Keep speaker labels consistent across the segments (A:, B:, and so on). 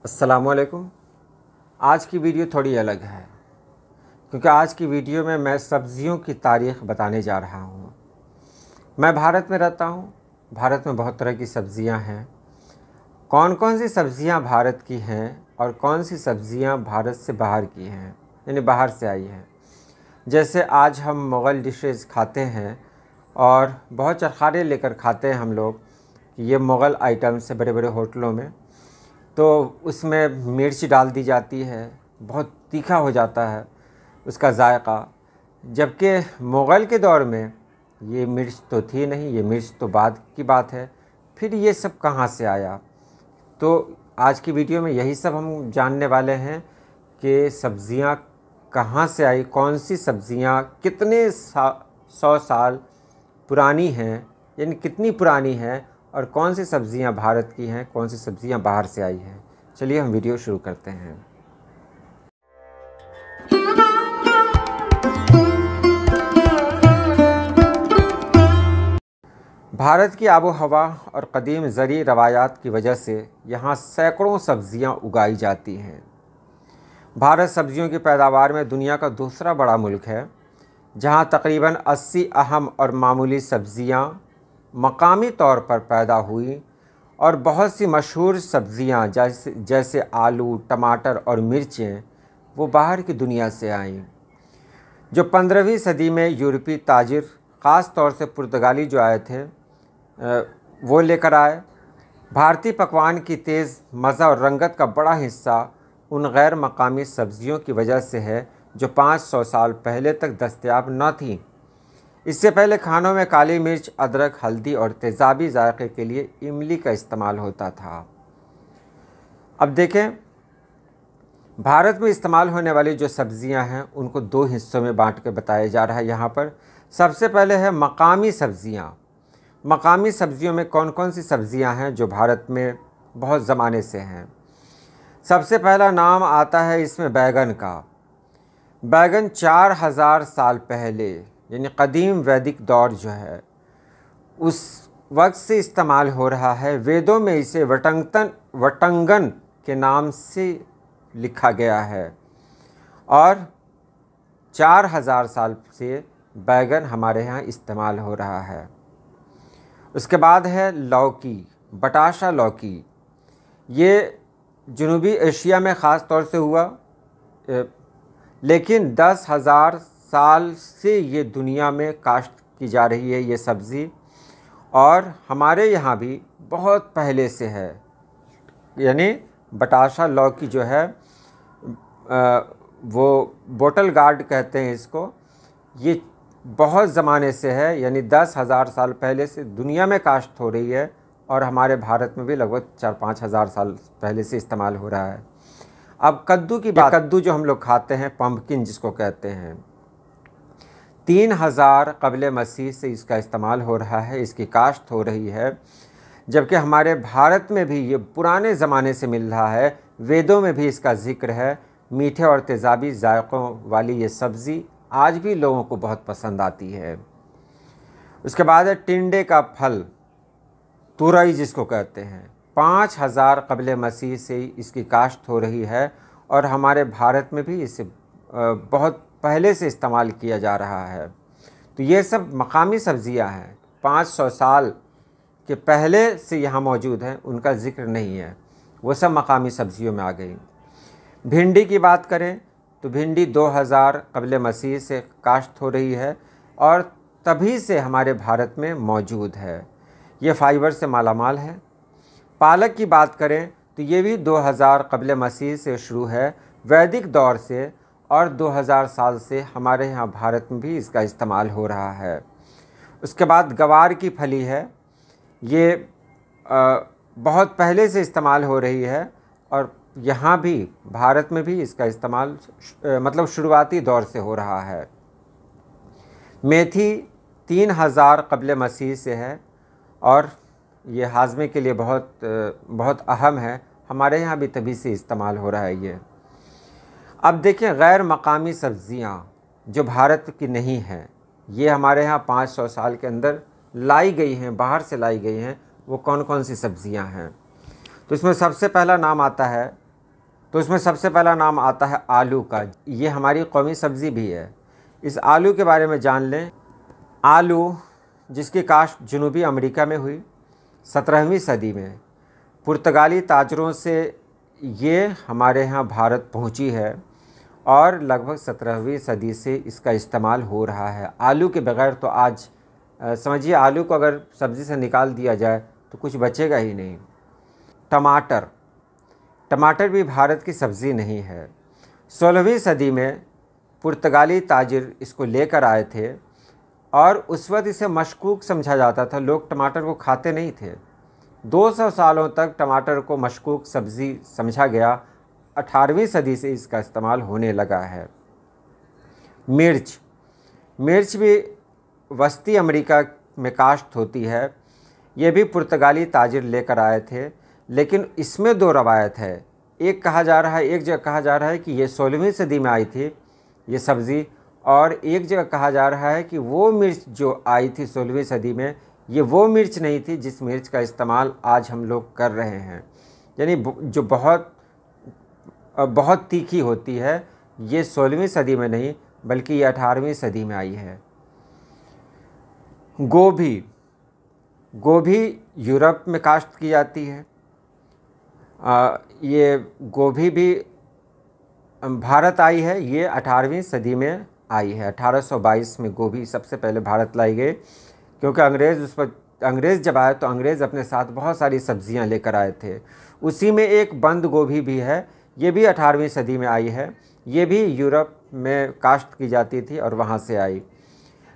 A: अस्सलामुअलैकुम। आज की वीडियो थोड़ी अलग है क्योंकि आज की वीडियो में मैं सब्ज़ियों की तारीख़ बताने जा रहा हूँ। मैं भारत में रहता हूँ। भारत में बहुत तरह की सब्ज़ियाँ हैं। कौन कौन सी सब्ज़ियाँ भारत की हैं और कौन सी सब्ज़ियाँ भारत से बाहर की हैं, यानी बाहर से आई हैं। जैसे आज हम मुग़ल डिशेज़ खाते हैं और बहुत चरखारे लेकर खाते हैं हम लोग कि ये मुग़ल आइटम्स है बड़े बड़े होटलों में, तो उसमें मिर्च डाल दी जाती है, बहुत तीखा हो जाता है उसका ज़ायक़ा। जबकि मुग़ल के दौर में ये मिर्च तो थी नहीं, ये मिर्च तो बाद की बात है। फिर ये सब कहाँ से आया? तो आज की वीडियो में यही सब हम जानने वाले हैं कि सब्ज़ियाँ कहाँ से आई, कौन सी सब्ज़ियाँ कितने 100 साल पुरानी हैं, यानी कितनी पुरानी हैं, और कौन सी सब्ज़ियाँ भारत की हैं, कौन सी सब्ज़ियाँ बाहर से आई हैं। चलिए हम वीडियो शुरू करते हैं। भारत की आबो हवा और क़दीम ज़री रवायात की वजह से यहाँ सैकड़ों सब्ज़ियाँ उगाई जाती हैं। भारत सब्ज़ियों की पैदावार में दुनिया का दूसरा बड़ा मुल्क है, जहाँ तकरीबन 80 अहम और मामूली सब्ज़ियाँ मकामी तौर पर पैदा हुई और बहुत सी मशहूर सब्ज़ियाँ जैसे आलू, टमाटर और मिर्चें वो बाहर की दुनिया से आईं। जो 15वीं सदी में यूरोपीय ताजिर, ख़ास तौर से पुर्तगाली जो आए थे, वो लेकर आए। भारतीय पकवान की तेज़ मज़ा और रंगत का बड़ा हिस्सा उन गैर मकामी सब्ज़ियों की वजह से है जो 500 साल पहले तक दस्तयाब न थीं। इससे पहले खानों में काली मिर्च, अदरक, हल्दी और तेज़ाबी जायके के लिए इमली का इस्तेमाल होता था। अब देखें, भारत में इस्तेमाल होने वाली जो सब्ज़ियां हैं उनको दो हिस्सों में बांट के बताया जा रहा है यहाँ पर। सबसे पहले है मकामी सब्ज़ियाँ। मकामी सब्ज़ियों में कौन कौन सी सब्ज़ियाँ हैं जो भारत में बहुत ज़माने से हैं। सबसे पहला नाम आता है इसमें बैगन का। बैगन 4000 साल पहले, यानी क़दीम वैदिक दौर जो है उस वक्त से इस्तेमाल हो रहा है। वेदों में इसे वटंगन के नाम से लिखा गया है और 4000 साल से बैगन हमारे यहाँ इस्तेमाल हो रहा है। उसके बाद है लौकी, बटाशा लौकी। ये जनूबी एशिया में ख़ास तौर से हुआ, लेकिन 10,000 साल से ये दुनिया में काश्त की जा रही है ये सब्ज़ी, और हमारे यहाँ भी बहुत पहले से है। यानी बटाशा लौकी जो है वो बोटल गार्ड कहते हैं इसको, ये बहुत ज़माने से है, यानी 10,000 साल पहले से दुनिया में काश्त हो रही है और हमारे भारत में भी लगभग 4-5 हज़ार साल पहले से इस्तेमाल हो रहा है। अब कद्दू की बात, कद्दू जो हम लोग खाते हैं, पम्पकिन जिसको कहते हैं, 3000 क़ब्ल मसीह से इसका इस्तेमाल हो रहा है, इसकी काश्त हो रही है। जबकि हमारे भारत में भी ये पुराने ज़माने से मिल रहा है। वेदों में भी इसका ज़िक्र है। मीठे और तेज़ाबी जायक़ों वाली ये सब्ज़ी आज भी लोगों को बहुत पसंद आती है। उसके बाद है टिंडे का फल, तुरई जिसको कहते हैं। 5000 क़ब्ल मसीह से इसकी काश्त हो रही है और हमारे भारत में भी इसे बहुत पहले से इस्तेमाल किया जा रहा है। तो ये सब मकामी सब्ज़ियां हैं, 500 साल के पहले से यहाँ मौजूद हैं, उनका ज़िक्र नहीं है, वो सब मकामी सब्ज़ियों में आ गई। भिंडी की बात करें तो भिंडी 2000 क़ब्ल मसीह से काश्त हो रही है और तभी से हमारे भारत में मौजूद है। ये फ़ाइबर से मालामाल है। पालक की बात करें तो ये भी 2000 क़ब्ल मसीह से शुरू है, वैदिक दौर से, और 2000 साल से हमारे यहाँ भारत में भी इसका इस्तेमाल हो रहा है। उसके बाद गवार की फली है। ये बहुत पहले से इस्तेमाल हो रही है और यहाँ भी भारत में भी इसका इस्तेमाल मतलब शुरुआती दौर से हो रहा है। मेथी 3000 क़ब्ल मसीह से है और ये हाजमे के लिए बहुत अहम है। हमारे यहाँ भी तभी से इस्तेमाल हो रहा है ये। अब देखिए, गैर मकामी सब्ज़ियाँ जो भारत की नहीं हैं, ये हमारे यहाँ 500 साल के अंदर लाई गई हैं, बाहर से लाई गई हैं। वो कौन कौन सी सब्ज़ियाँ हैं? तो इसमें सबसे पहला नाम आता है तो उसमें सबसे पहला नाम आता है आलू का। ये हमारी कौमी सब्ज़ी भी है। इस आलू के बारे में जान लें। आलू जिसकी काश्त जनूबी अमेरिका में हुई 17वीं सदी में, पुर्तगाली ताजरों से ये हमारे यहाँ भारत पहुँची है और लगभग 17वीं सदी से इसका इस्तेमाल हो रहा है। आलू के बगैर तो आज समझिए, आलू को अगर सब्ज़ी से निकाल दिया जाए तो कुछ बचेगा ही नहीं। टमाटर, टमाटर भी भारत की सब्ज़ी नहीं है। 16वीं सदी में पुर्तगाली ताजिर इसको लेकर आए थे और उस वक्त इसे मशकूक समझा जाता था। लोग टमाटर को खाते नहीं थे। 200 सालों तक टमाटर को मशकूक सब्ज़ी समझा गया। 18वीं सदी से इसका इस्तेमाल होने लगा है। मिर्च, मिर्च भी वस्ती अमेरिका में काश्त होती है। ये भी पुर्तगाली ताजिर लेकर आए थे, लेकिन इसमें दो रवायत है। एक जगह कहा जा रहा है कि ये 16वीं सदी में आई थी ये सब्ज़ी, और एक जगह कहा जा रहा है कि वो मिर्च जो आई थी 16वीं सदी में, ये वो मिर्च नहीं थी जिस मिर्च का इस्तेमाल आज हम लोग कर रहे हैं, यानी जो बहुत तीखी होती है। ये 16वीं सदी में नहीं बल्कि ये 18वीं सदी में आई है। गोभी, गोभी यूरोप में काश्त की जाती है। ये गोभी भी भारत आई है, ये 18वीं सदी में आई है। 1822 में गोभी सबसे पहले भारत लाई गई, क्योंकि अंग्रेज़ जब आए तो अंग्रेज़ अपने साथ बहुत सारी सब्जियां लेकर आए थे। उसी में एक बंद गोभी भी है, ये भी 18वीं सदी में आई है। ये भी यूरोप में काश्त की जाती थी और वहाँ से आई।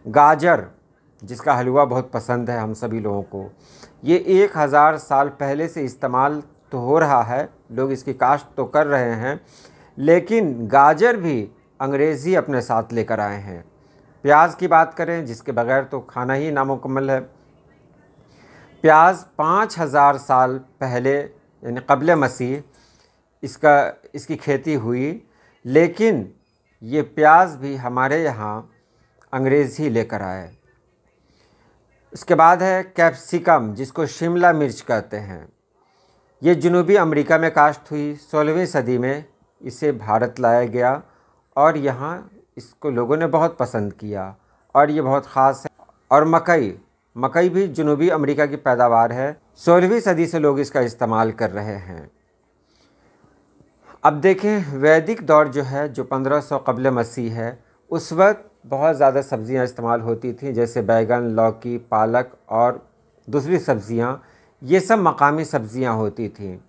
A: गाजर, जिसका हलवा बहुत पसंद है हम सभी लोगों को, ये 1000 साल पहले से इस्तेमाल तो हो रहा है, लोग इसकी काश्त तो कर रहे हैं, लेकिन गाजर भी अंग्रेज़ी अपने साथ लेकर आए हैं। प्याज की बात करें, जिसके बगैर तो खाना ही नामुकम्मल है। प्याज 5000 साल पहले यानी क़ब्ल मसीह इसकी खेती हुई, लेकिन ये प्याज भी हमारे यहाँ अंग्रेज़ ही लेकर आए। इसके बाद है कैप्सिकम, जिसको शिमला मिर्च कहते हैं। ये जनूबी अमेरिका में काश्त हुई। 16वीं सदी में इसे भारत लाया गया और यहाँ इसको लोगों ने बहुत पसंद किया और ये बहुत ख़ास है। और मकई भी जनूबी अमेरिका की पैदावार है। 16वीं सदी से लोग इसका इस्तेमाल कर रहे हैं। अब देखें, वैदिक दौर जो है, जो 1500 क़ब्ल मसीह है, उस वक्त बहुत ज़्यादा सब्ज़ियाँ इस्तेमाल होती थी, जैसे बैगन, लौकी, पालक और दूसरी सब्ज़ियाँ। ये सब मकामी सब्ज़ियाँ होती थी।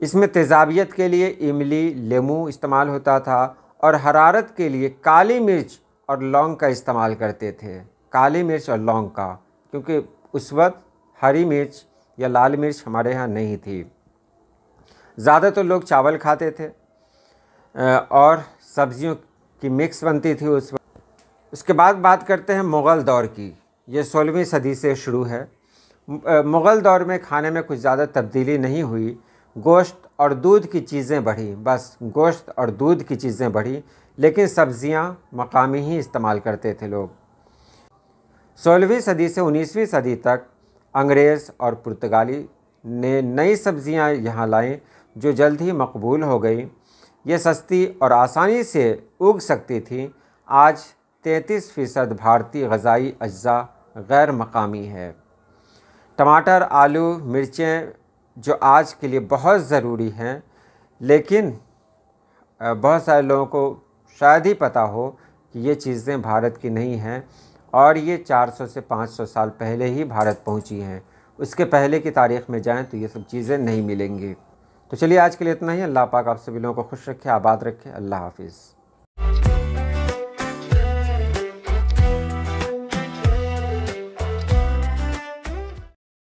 A: इसमें तेज़ाबियत के लिए इमली, लेमू इस्तेमाल होता था और हरारत के लिए काली मिर्च और लौंग का इस्तेमाल करते थे। काली मिर्च और लौंग का, क्योंकि उस वक्त हरी मिर्च या लाल मिर्च हमारे यहाँ नहीं थी। ज़्यादातर लोग चावल खाते थे और सब्जियों की मिक्स बनती थी उस वक्त। उसके बाद बात करते हैं मुग़ल दौर की। ये 16वीं सदी से शुरू है। मुग़ल दौर में खाने में कुछ ज़्यादा तब्दीली नहीं हुई। गोश्त और दूध की चीज़ें बढ़ी, बस गोश्त और दूध की चीज़ें बढ़ी, लेकिन सब्ज़ियाँ मकामी ही इस्तेमाल करते थे लोग। 16वीं सदी से 19वीं सदी तक अंग्रेज़ और पुर्तगाली ने नई सब्ज़ियाँ यहाँ लाईं, जो जल्द ही मकबूल हो गई। ये सस्ती और आसानी से उग सकती थी। आज 33% भारतीय ग़ज़ाई अज्जा गैर मकामी है। टमाटर, आलू, मिर्चें जो आज के लिए बहुत ज़रूरी हैं, लेकिन बहुत सारे लोगों को शायद ही पता हो कि ये चीज़ें भारत की नहीं हैं और ये 400 से 500 साल पहले ही भारत पहुंची हैं। उसके पहले की तारीख़ में जाएं तो ये सब चीज़ें नहीं मिलेंगी। तो चलिए, आज के लिए इतना ही। अल्लाह पाक आप सभी लोगों को खुश रखे, आबाद रखे। अल्लाह हाफिज़।